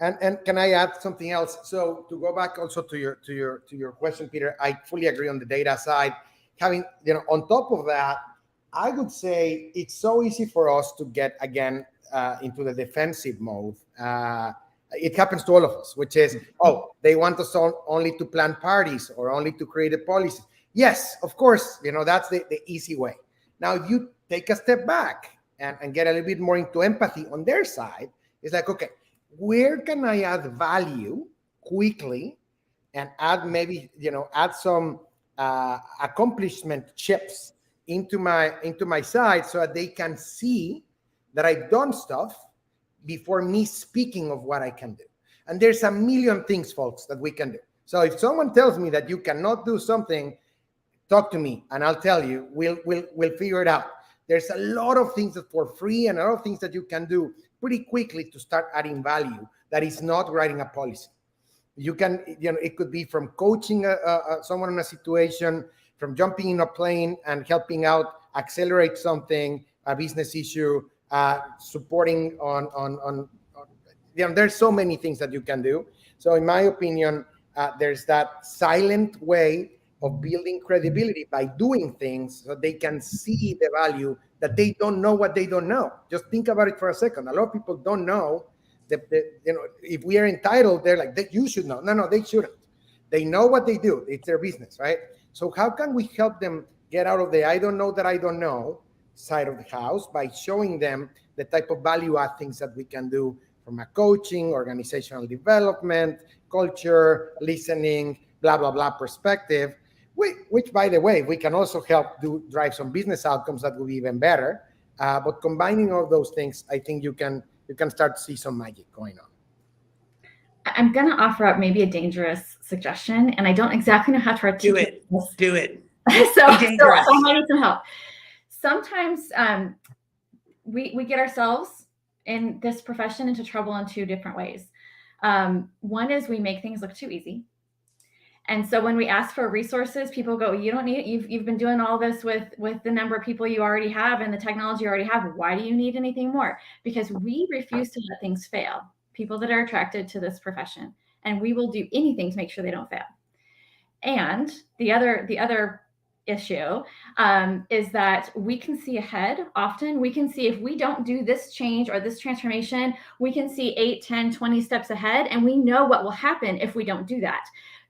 And can I add something else? So to go back also to your question, Peter, I fully agree on the data side. Having, on top of that, I would say it's so easy for us to get, again, into the defensive mode, it happens to all of us, which is, oh, they want us only to plan parties or only to create a policy. Yes, of course, that's the easy way. Now, if you take a step back and get a little bit more into empathy on their side, it's like, okay, where can I add value quickly and add maybe, add some accomplishment chips into my side so that they can see that I've done stuff before me speaking of what I can do. And there's a million things, folks, that we can do. So if someone tells me that you cannot do something, talk to me and I'll tell you, we'll figure it out. There's a lot of things that for free and a lot of things that you can do pretty quickly to start adding value that is not writing a policy. You can, it could be from coaching someone in a situation, from jumping in a plane and helping out accelerate something, a business issue, supporting on there's so many things that you can do. So in my opinion, there's that silent way of building credibility by doing things so they can see the value that they don't know what they don't know. Just think about it for a second. A lot of people don't know that if we are entitled, they're like, you should know. No, they shouldn't. They know what they do. It's their business, right? So how can we help them get out of the I don't know that I don't know side of the house by showing them the type of value add things that we can do from a coaching, organizational development, culture, listening, blah, blah, blah perspective, which by the way, we can also help drive some business outcomes that will be even better. But combining all those things, I think you can start to see some magic going on. I'm going to offer up maybe a dangerous suggestion, and I don't exactly know how to articulate this. Do it. so I might need some help. Sometimes we get ourselves in this profession into trouble in two different ways. One is we make things look too easy. And so when we ask for resources, people go, you don't need it. You've been doing all this with the number of people you already have and the technology you already have. Why do you need anything more? Because we refuse to let things fail. People that are attracted to this profession, and we will do anything to make sure they don't fail. And the other issue is that we can see ahead. Often we can see if we don't do this change or this transformation, we can see 8, 10, 20 steps ahead, and we know what will happen if we don't do that.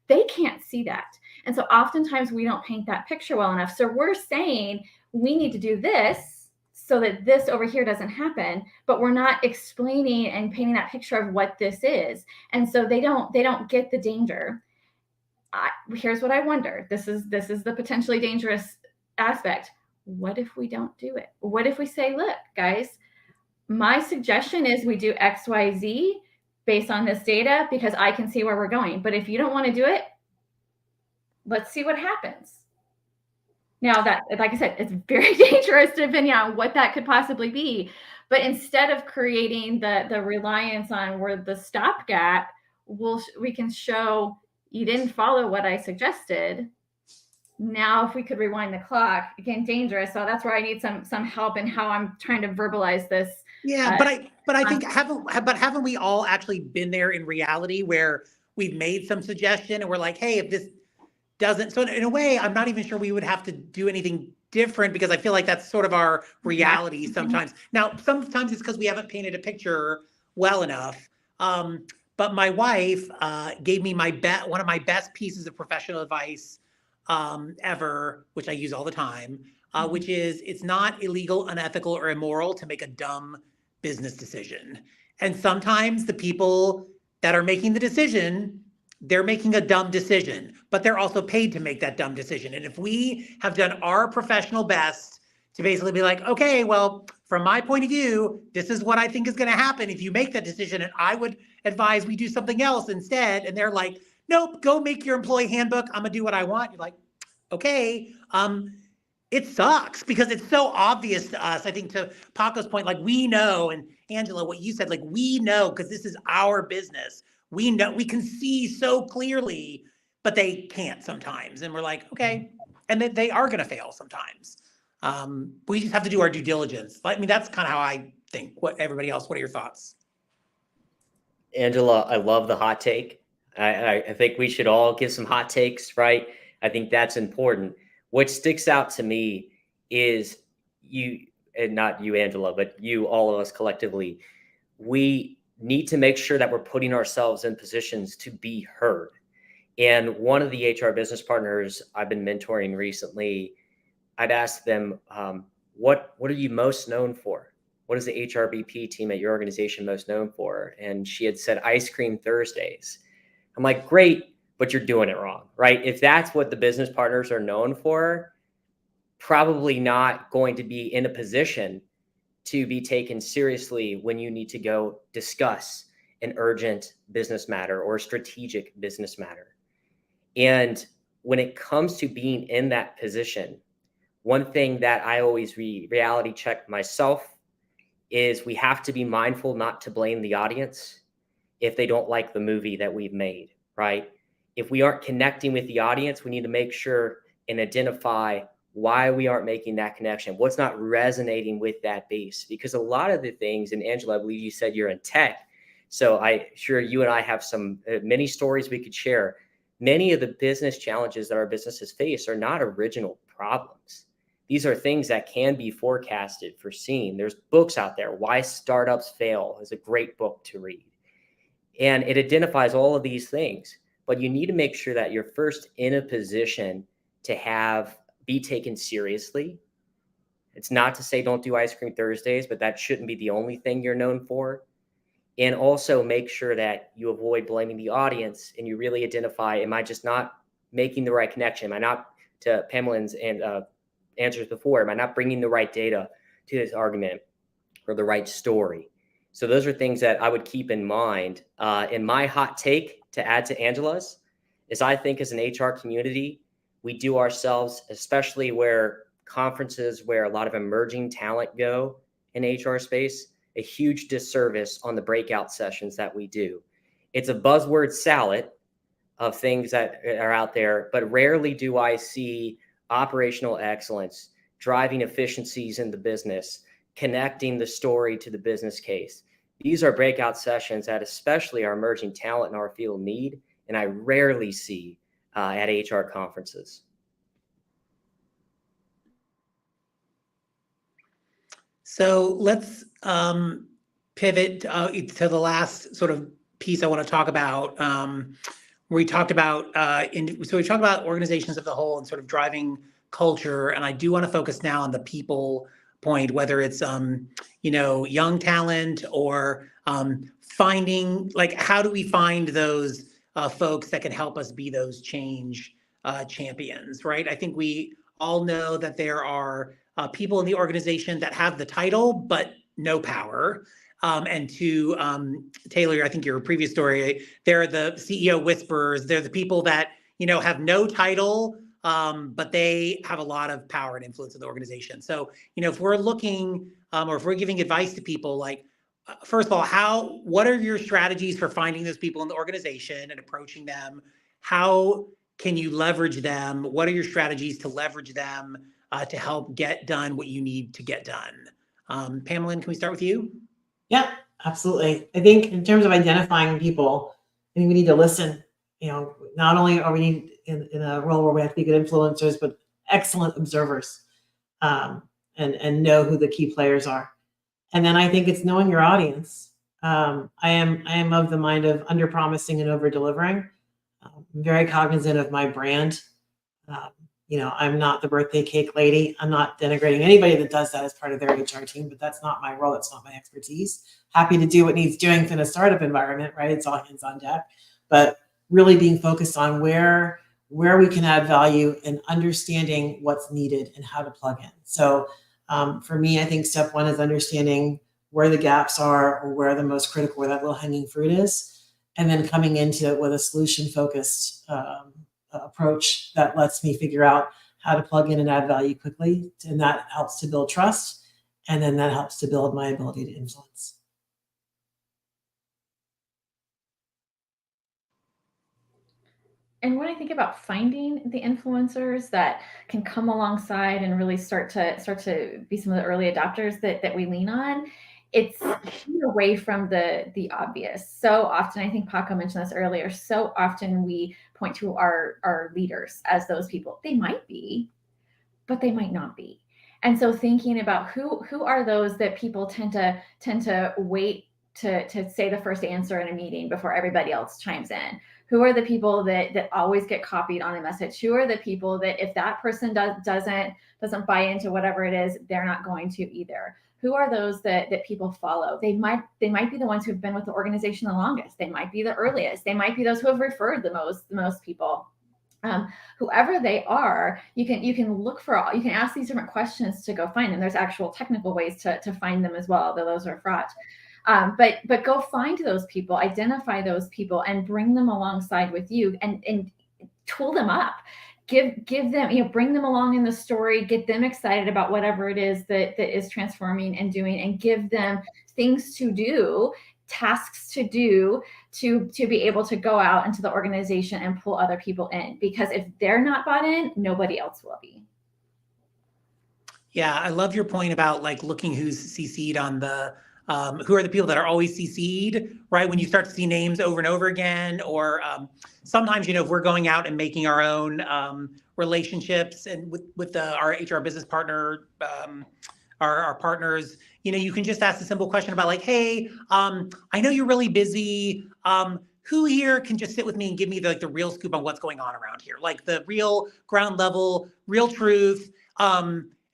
They can't see that. And so oftentimes we don't paint that picture well enough. So we're saying we need to do this so that this over here doesn't happen, but we're not explaining and painting that picture of what this is. And so they don't get the danger. Here's what I wonder. This is the potentially dangerous aspect. What if we don't do it? What if we say, look, guys, my suggestion is we do X, Y, Z based on this data because I can see where we're going. But if you don't want to do it, let's see what happens. Now that, like I said, it's very dangerous depending on what that could possibly be. But instead of creating the reliance on where the stopgap, we can show you didn't follow what I suggested. Now, if we could rewind the clock, again, dangerous. So that's where I need some help in how I'm trying to verbalize this. Yeah, but I think haven't we all actually been there in reality where we've made some suggestion and we're like, hey, if this doesn't, so in a way, I'm not even sure we would have to do anything different because I feel like that's sort of our reality sometimes. Now, sometimes it's because we haven't painted a picture well enough. But my wife gave me one of my best pieces of professional advice ever, which I use all the time, which is it's not illegal, unethical, or immoral to make a dumb business decision. And sometimes the people that are making the decision, they're making a dumb decision, but they're also paid to make that dumb decision. And if we have done our professional best to basically be like, okay, well, from my point of view, this is what I think is going to happen if you make that decision. And I would advise we do something else instead. And they're like, nope, go make your employee handbook. I'm gonna do what I want. You're like, okay. It sucks because it's so obvious to us. I think to Paco's point, like we know, and Angela, what you said, like we know because this is our business. We know, we can see so clearly, but they can't sometimes. And we're like, okay. And then they are gonna fail sometimes. We just have to do our due diligence. I mean, that's kind of how I think. What everybody else, what are your thoughts? Angela, I love the hot take. I think we should all give some hot takes, right? I think that's important. What sticks out to me is and not you, Angela, but you, all of us collectively, we need to make sure that we're putting ourselves in positions to be heard. And one of the HR business partners I've been mentoring recently, I'd ask them, what are you most known for? What is the HRBP team at your organization most known for? And she had said Ice Cream Thursdays. I'm like, great, but you're doing it wrong, right? If that's what the business partners are known for, probably not going to be in a position to be taken seriously when you need to go discuss an urgent business matter or a strategic business matter. And when it comes to being in that position, one thing that I always reality check myself is we have to be mindful not to blame the audience if they don't like the movie that we've made, right? If we aren't connecting with the audience, we need to make sure and identify why we aren't making that connection, what's not resonating with that base. Because a lot of the things, and Angela, I believe you said you're in tech, so I'm sure you and I have some many stories we could share. Many of the business challenges that our businesses face are not original problems. These are things that can be forecasted, foreseen. There's books out there. Why Startups Fail is a great book to read. And it identifies all of these things, but you need to make sure that you're first in a position to be taken seriously. It's not to say don't do Ice Cream Thursdays, but that shouldn't be the only thing you're known for. And also make sure that you avoid blaming the audience and you really identify, am I just not making the right connection? Am I not, to Pamela's and answers before, am I not bringing the right data to this argument or the right story? So those are things that I would keep in mind. And my hot take to add to Angela's is I think as an HR community, we do ourselves, especially where conferences where a lot of emerging talent go in HR space, a huge disservice on the breakout sessions that we do. It's a buzzword salad of things that are out there, but rarely do I see operational excellence, driving efficiencies in the business, connecting the story to the business case. These are breakout sessions that especially our emerging talent in our field need, and I rarely see at HR conferences. So let's pivot to the last sort of piece I want to talk about. Where we talked about, so we talked about organizations of the whole and sort of driving culture, and I do want to focus now on the people point, whether it's young talent or finding, like, how do we find those folks that can help us be those change champions, right? I think we all know that there are people in the organization that have the title but no power. And to Taylor, I think your previous story, they're the CEO whisperers. They're the people that have no title, but they have a lot of power and influence in the organization. So if we're looking or if we're giving advice to people, like, first of all, what are your strategies for finding those people in the organization and approaching them? How can you leverage them? What are your strategies to leverage them to help get done what you need to get done? Pamela, can we start with you? Yeah, absolutely. I think in terms of identifying people, I think we need to listen. Not only are we in a role where we have to be good influencers, but excellent observers, and know who the key players are. And then I think it's knowing your audience. I am of the mind of under promising and over delivering. I'm very cognizant of my brand. I'm not the birthday cake lady. I'm not denigrating anybody that does that as part of their HR team, but that's not my role. That's not my expertise. Happy to do what needs doing in a startup environment, right? It's all hands on deck, but really being focused on where we can add value and understanding what's needed and how to plug in. So for me, I think step one is understanding where the gaps are or where the most critical, where that low hanging fruit is, and then coming into it with a solution focused approach that lets me figure out how to plug in and add value quickly. And that helps to build trust. And then that helps to build my ability to influence. And when I think about finding the influencers that can come alongside and really start to be some of the early adopters that we lean on, it's away from the obvious. So often, I think Paco mentioned this earlier, so often we point to our leaders as those people. They might be, but they might not be. And so thinking about who are those that people tend to wait to say the first answer in a meeting before everybody else chimes in. Who are the people that always get copied on a message? Who are the people that if that person doesn't buy into whatever it is, they're not going to either? Who are those that people follow? They might be the ones who've been with the organization the longest. They might be the earliest. They might be those who have referred the most people. Whoever they are, you can look for all. You can ask these different questions to go find them. There's actual technical ways to find them as well, though those are fraught. But go find those people, identify those people, and bring them alongside with you, and tool them up. Give them, bring them along in the story, get them excited about whatever it is that is transforming and doing, and give them things to do, tasks to do, to be able to go out into the organization and pull other people in. Because if they're not bought in, nobody else will be. Yeah, I love your point about like looking who's CC'd on the who are the people that are always CC'd, right? When you start to see names over and over again, or sometimes, if we're going out and making our own relationships and with our HR business partner, our partners, you can just ask a simple question about like, hey, I know you're really busy. Who here can just sit with me and give me the real scoop on what's going on around here? Like the real ground level, real truth.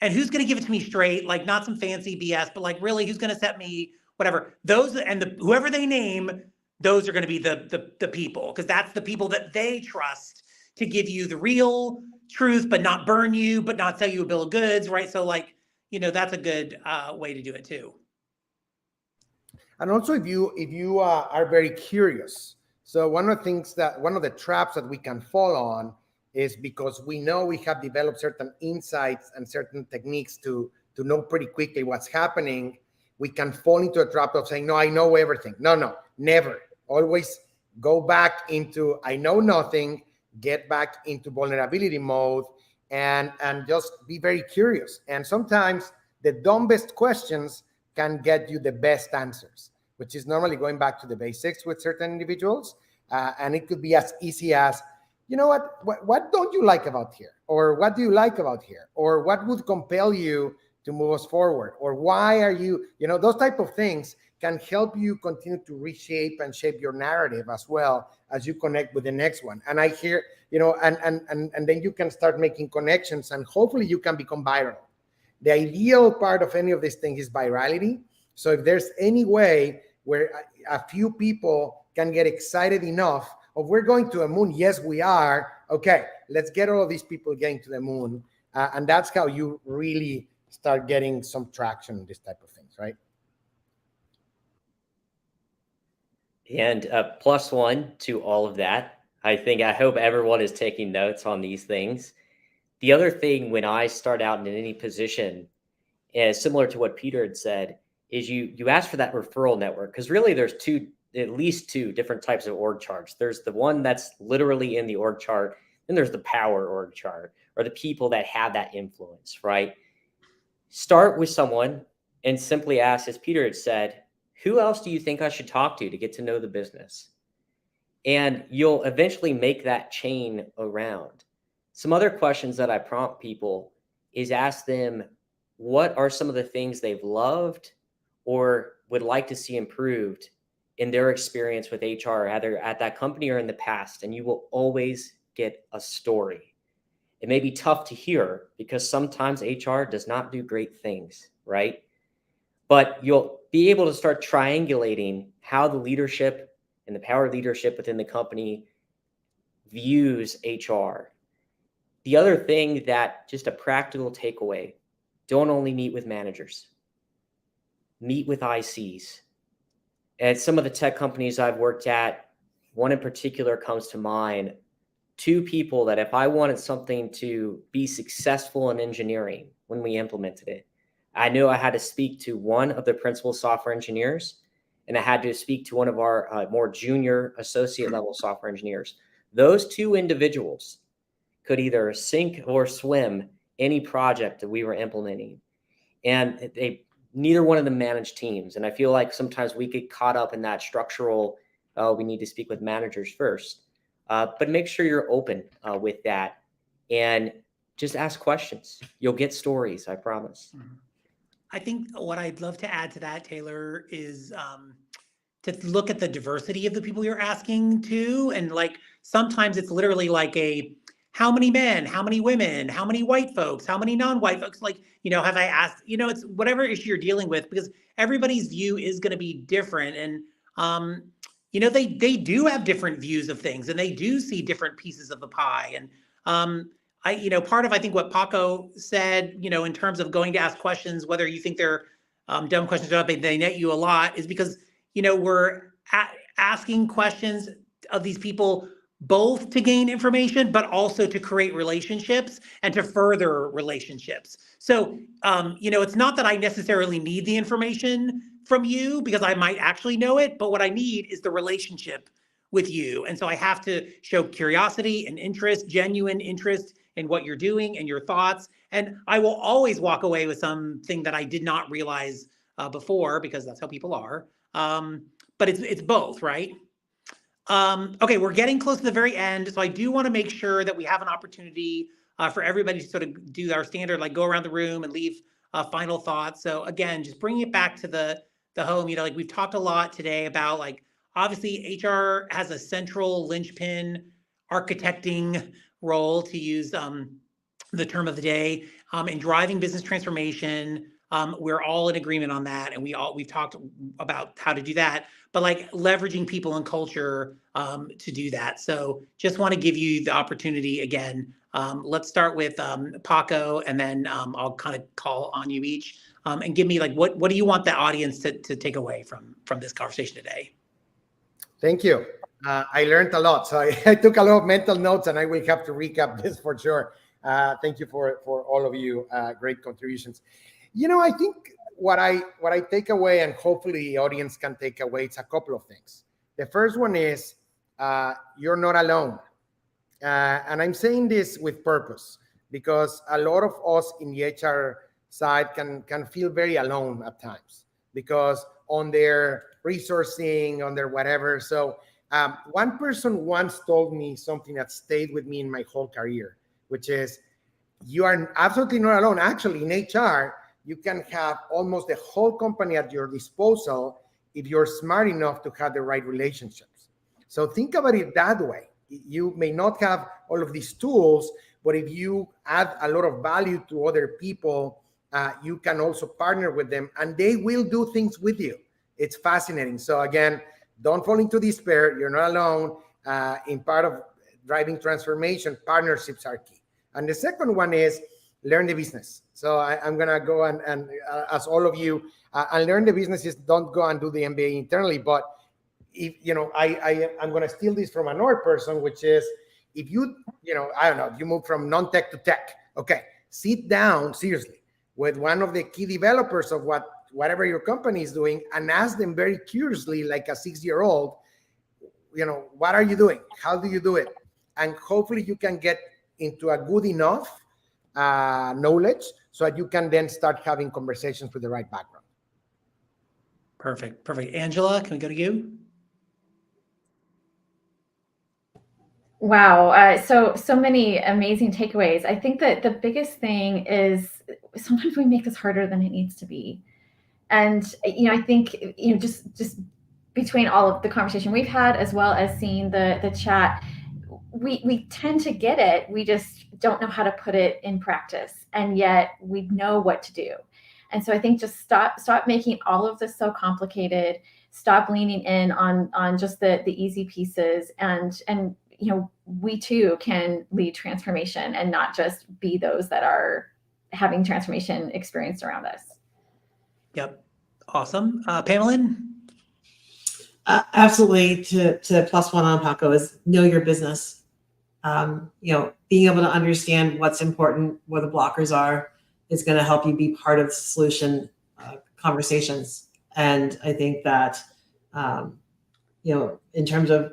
And who's going to give it to me straight, like not some fancy BS, but like really who's going to set me whatever. Those and whoever they name, those are going to be the people, because that's the people that they trust to give you the real truth, but not burn you, but not sell you a bill of goods, right? So like, that's a good way to do it too. And also if you are very curious. So one of the traps that we can fall on is because we know we have developed certain insights and certain techniques to know pretty quickly what's happening. We can fall into a trap of saying, no, I know everything. No, never. Always go back into, I know nothing, get back into vulnerability mode, and just be very curious. And sometimes the dumbest questions can get you the best answers, which is normally going back to the basics with certain individuals. And it could be as easy as, what don't you like about here? Or what do you like about here? Or what would compel you to move us forward? Or why are you, those type of things can help you continue to reshape and shape your narrative as well as you connect with the next one. And I hear, and then you can start making connections, and hopefully you can become viral. The ideal part of any of these things is virality. So if there's any way where a few people can get excited enough of we're going to a moon, yes, we are. Okay, let's get all of these people getting to the moon. And that's how you really start getting some traction in this type of things, right? And +1 to all of that. I hope everyone is taking notes on these things. The other thing when I start out in any position, is similar to what Peter had said, is you ask for that referral network, because really there's at least two different types of org charts. There's the one that's literally in the org chart, and there's the power org chart, or the people that have that influence, right? Start with someone and simply ask, as Peter had said, who else do you think I should talk to get to know the business? And you'll eventually make that chain around. Some other questions that I prompt people is ask them, what are some of the things they've loved or would like to see improved in their experience with HR, either at that company or in the past? And you will always get a story. It may be tough to hear because sometimes HR does not do great things, right? But you'll be able to start triangulating how the leadership and the power leadership within the company views HR. The other thing that just a practical takeaway, don't only meet with managers, meet with ICs. At some of the tech companies I've worked at, one in particular comes to mind, two people that if I wanted something to be successful in engineering when we implemented it, I knew I had to speak to one of the principal software engineers, and I had to speak to one of our more junior associate level software engineers. Those two individuals could either sink or swim any project that we were implementing. And neither one of them managed teams. And I feel like sometimes we get caught up in that structural, we need to speak with managers first. But make sure you're open with that. And just ask questions. You'll get stories, I promise. I think what I'd love to add to that, Taylor, is to look at the diversity of the people you're asking to. And like, sometimes it's literally like how many men, how many women, how many white folks, how many non-white folks, like, have I asked, it's whatever issue you're dealing with, because everybody's view is going to be different. And, they do have different views of things, and they do see different pieces of the pie. And, part of, I think, what Paco said, in terms of going to ask questions, whether you think they're dumb questions or not, they net you a lot, is because, we're asking questions of these people both to gain information, but also to create relationships and to further relationships. So, it's not that I necessarily need the information from you, because I might actually know it, but what I need is the relationship with you. And so I have to show curiosity and interest, genuine interest in what you're doing and your thoughts. And I will always walk away with something that I did not realize before, because that's how people are. But it's both, right? Okay, we're getting close to the very end. So I do want to make sure that we have an opportunity for everybody to sort of do our standard, like go around the room and leave final thoughts. So again, just bringing it back to the home, like we've talked a lot today about, like, obviously HR has a central linchpin architecting role, to use the term of the day, in driving business transformation. We're all in agreement on that, and we've talked about how to do that, but like leveraging people and culture to do that. So just want to give you the opportunity again. Let's start with Paco, and then I'll kind of call on you each, and give me, like, what do you want the audience to take away from this conversation today? Thank you. I learned a lot, so I took a lot of mental notes, and I will have to recap this for sure. Thank you for all of you. Great contributions. I think what I take away, and hopefully the audience can take away, it's a couple of things. The first one is you're not alone. And I'm saying this with purpose, because a lot of us in the HR side can feel very alone at times, because on their resourcing, on their whatever. So one person once told me something that stayed with me in my whole career, which is, you are absolutely not alone. Actually, in HR, you can have almost the whole company at your disposal if you're smart enough to have the right relationships. So think about it that way. You may not have all of these tools, but if you add a lot of value to other people, you can also partner with them, and they will do things with you. It's fascinating. So again, don't fall into despair. You're not alone. In part of driving transformation, partnerships are key. And the second one is learn the business. So I'm going to go and as all of you, and learn the businesses. Don't go and do the MBA internally, but if, I'm going to steal this from another person, which is, if you move from non-tech to tech, okay, sit down seriously with one of the key developers of whatever your company is doing, and ask them very curiously, like a 6-year-old, what are you doing? How do you do it? And hopefully you can get into a good enough knowledge so that you can then start having conversations with the right background. Perfect. Angela, can we go to you? Wow. So many amazing takeaways. I think that the biggest thing is sometimes we make this harder than it needs to be. And, I think, just between all of the conversation we've had, as well as seeing the chat, we tend to get it. We just don't know how to put it in practice. And yet we know what to do. And so I think just stop making all of this so complicated. Stop leaning in on just the easy pieces, and we too can lead transformation and not just be those that are having transformation experienced around us. Yep. Awesome. Pamela? Absolutely. To plus one on Paco is know your business. Being able to understand what's important, where the blockers are, is going to help you be part of the solution conversations. And I think that, in terms of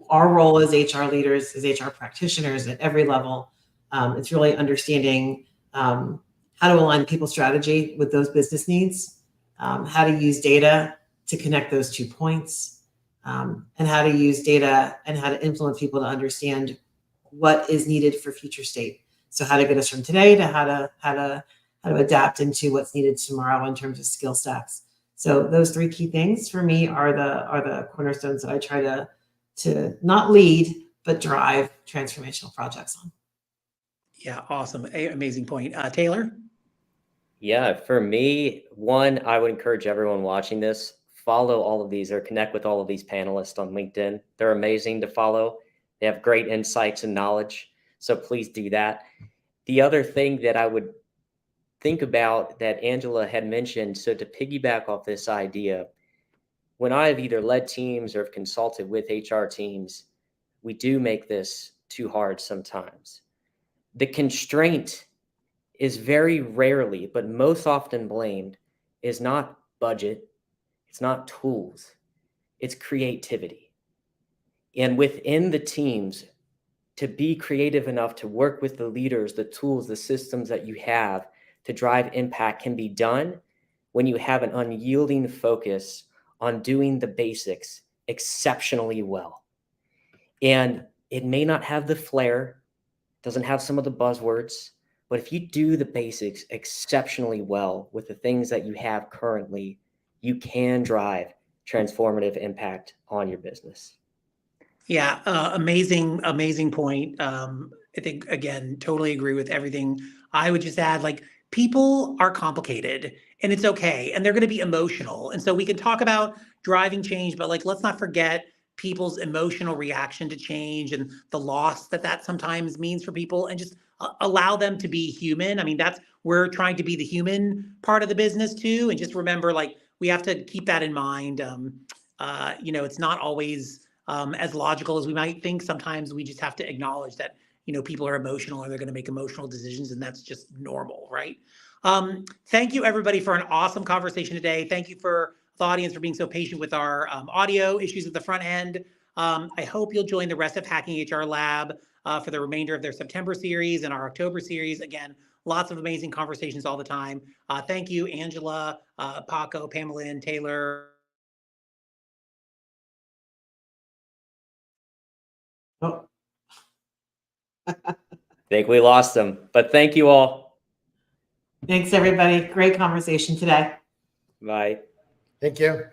our role as HR leaders, as HR practitioners at every level, it's really understanding how to align people's strategy with those business needs, how to use data to connect those 2 points, and how to use data and how to influence people to understand what is needed for future state. So how to get us from today to how to adapt into what's needed tomorrow in terms of skill stacks. So those three key things for me are the cornerstones that I try to not lead, but drive transformational projects on. Yeah, awesome. Amazing point. Taylor? Yeah, for me, one, I would encourage everyone watching this, follow all of these or connect with all of these panelists on LinkedIn. They're amazing to follow. They have great insights and knowledge. So please do that. The other thing that I would think about that Angela had mentioned, so to piggyback off this idea, when I've either led teams or have consulted with HR teams, we do make this too hard sometimes. The constraint is very rarely, but most often blamed, is not budget, it's not tools, it's creativity. And within the teams, to be creative enough to work with the leaders, the tools, the systems that you have to drive impact can be done when you have an unyielding focus on doing the basics exceptionally well. And it may not have the flair, doesn't have some of the buzzwords, but if you do the basics exceptionally well with the things that you have currently, you can drive transformative impact on your business. Yeah, amazing point. I think, again, totally agree with everything. I would just add, like, people are complicated and it's okay. And they're going to be emotional. And so we can talk about driving change, but like, let's not forget people's emotional reaction to change and the loss that sometimes means for people, and just allow them to be human. I mean, we're trying to be the human part of the business too. And just remember, like, we have to keep that in mind. It's not always as logical as we might think. Sometimes we just have to acknowledge that, people are emotional and they're going to make emotional decisions, and that's just normal, right? Thank you, everybody, for an awesome conversation today. Thank you for the audience for being so patient with our audio issues at the front end. I hope you'll join the rest of Hacking HR Lab for the remainder of their September series and our October series. Again, lots of amazing conversations all the time. Thank you, Angela, Paco, Pamela, and Taylor. Oh. I think we lost them, but thank you all. Thanks, everybody. Great conversation today. Bye. Thank you.